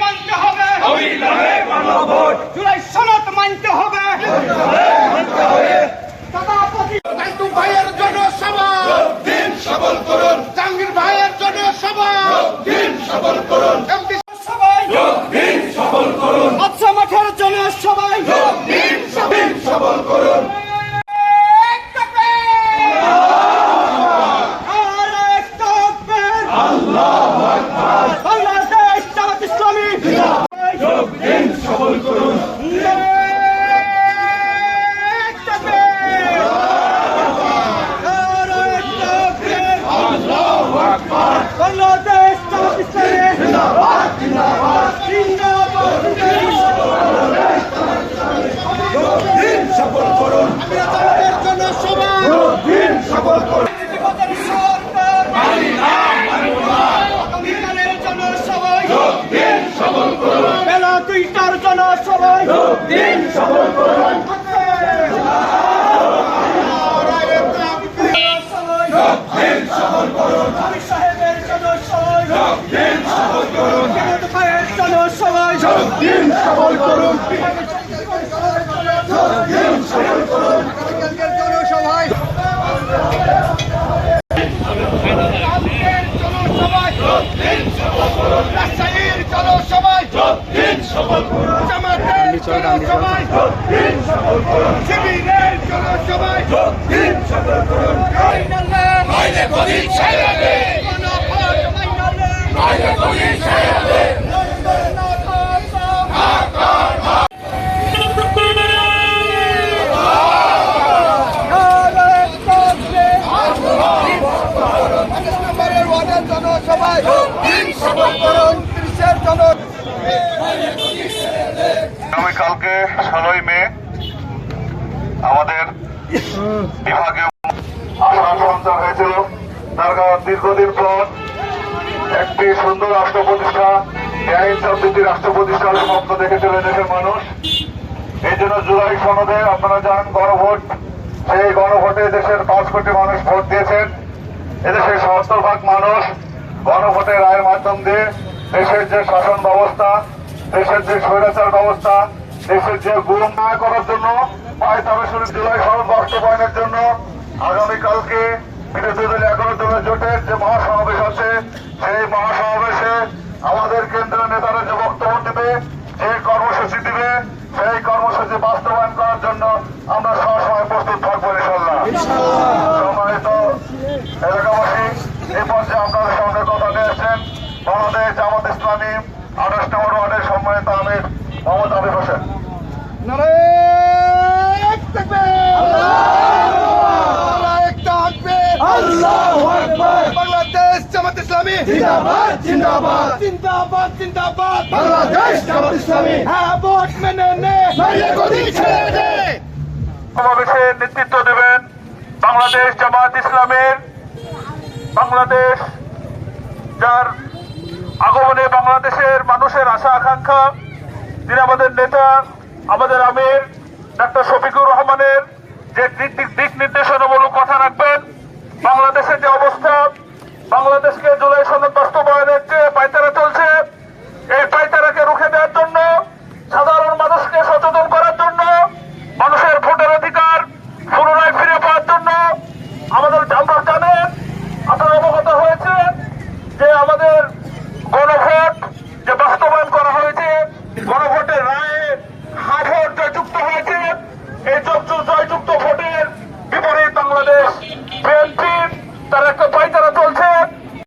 মানতে হবে জুলাই সনদ মানতে হবে। নান্টু ভাইয়ের জন্য সভা সবল করুন, জাহাঙ্গীর ভাইয়ের জন্য সভা সবল করুন, এমপি সবাই সবল করুন, আচ্ছা মাঠের জন্য সবাই সবল করুন। বাংলাদেশ জামাত ইসলামী সবল করুন, বাংলাদেশ জামাত ইসলামী জিন্দাবাদ জিন্দাবাদ সবল করুন, আমাদের জন্য সবাই সবল করুন। আগামীকালের জন্য সবাই সবল করুন, বেলা 2টার জন্য সবাই সবল করুন, সবল করুন, সাহেবের জন্য সবাই সবল করুন, ভাইয়ের জন্য সবাই সবল করুন, সবাই রাজশাহীর জনসভায় সবল করুন, জামাতের জনসভায় সবল করুন, শিবিরের জনসভায় সবল করুন। মাইনে গদি ছেড়ে দে, মাইনে গদি ছেড়ে দে। জনসভায় সবল করুন, আগামীকালকে 16ই মে আমাদের বিভাগীয় আসন সঞ্চার হয়েছিল। তার কারণ দীর্ঘদিন পর একটি সুন্দর রাষ্ট্র প্রতিষ্ঠা, ন্যায় ইনসাফ রাষ্ট্র প্রতিষ্ঠার স্বপ্ন দেখেছিল দেশের মানুষ। এই জন্য জুলাই সনদে আপনারা জানেন গণভোট, সেই গণভোটে দেশের 5 কোটি মানুষ ভোট দিয়েছেন। এদেশের 70% মানুষ গণভোটের রায়ের মাধ্যম দিয়ে দেশের যে শাসন ব্যবস্থা, দেশের যে স্বৈরাচার ব্যবস্থা, দেশের যে গুম না করার জন্য পায়তারা জুলাই সনদ বাস্তবায়নের জন্য আগামীকালকে বিরোধী দল 11 দলের জোটের যে মহাসমাবেশ আছে, সেই মহাসমাবেশে আমাদের কেন্দ্রীয় নেতারা যে বক্তব্য দেবে, যে কর্মসূচি দিবে, সেই কর্মসূচি বাস্তবায়ন করার জন্য আমরা সবসময় প্রস্তুত থাকবো ইনশাল্লাহ। সম্মানিত এলাকাবাসী, এই পর্যায়ে আপনাদের সঙ্গে কথা নিয়েছেন বাংলাদেশ জামাত ইসলামী 28 নম্বর ওয়ার্ডের সম্মানিত আমির মোহাম্মদ আবির হোসেন। বাংলাদেশ জামাত ইসলামী জিন্দাবাদ, জিন্দাবাদ, জিন্দাবাদ জিন্দাবাদ বাংলাদেশ জামাত ইসলামী হ্যাঁ ভোট মেনে নে মাইনে গদি ছেড়ে দে। সমাবেশে নেতৃত্ব দেবেন বাংলাদেশ জামাত ইসলামের, বাংলাদেশ যার আগমনে বাংলাদেশের মানুষের আশা আকাঙ্ক্ষা, তিনি আমাদের নেতা, আমাদের আমির ডাক্তার শফিকুর রহমানের যে দিক নির্দেশনামূলক কথা রাখবেন। বাংলাদেশের যে অবস্থা, বাংলাদেশকে জুলাই সনদ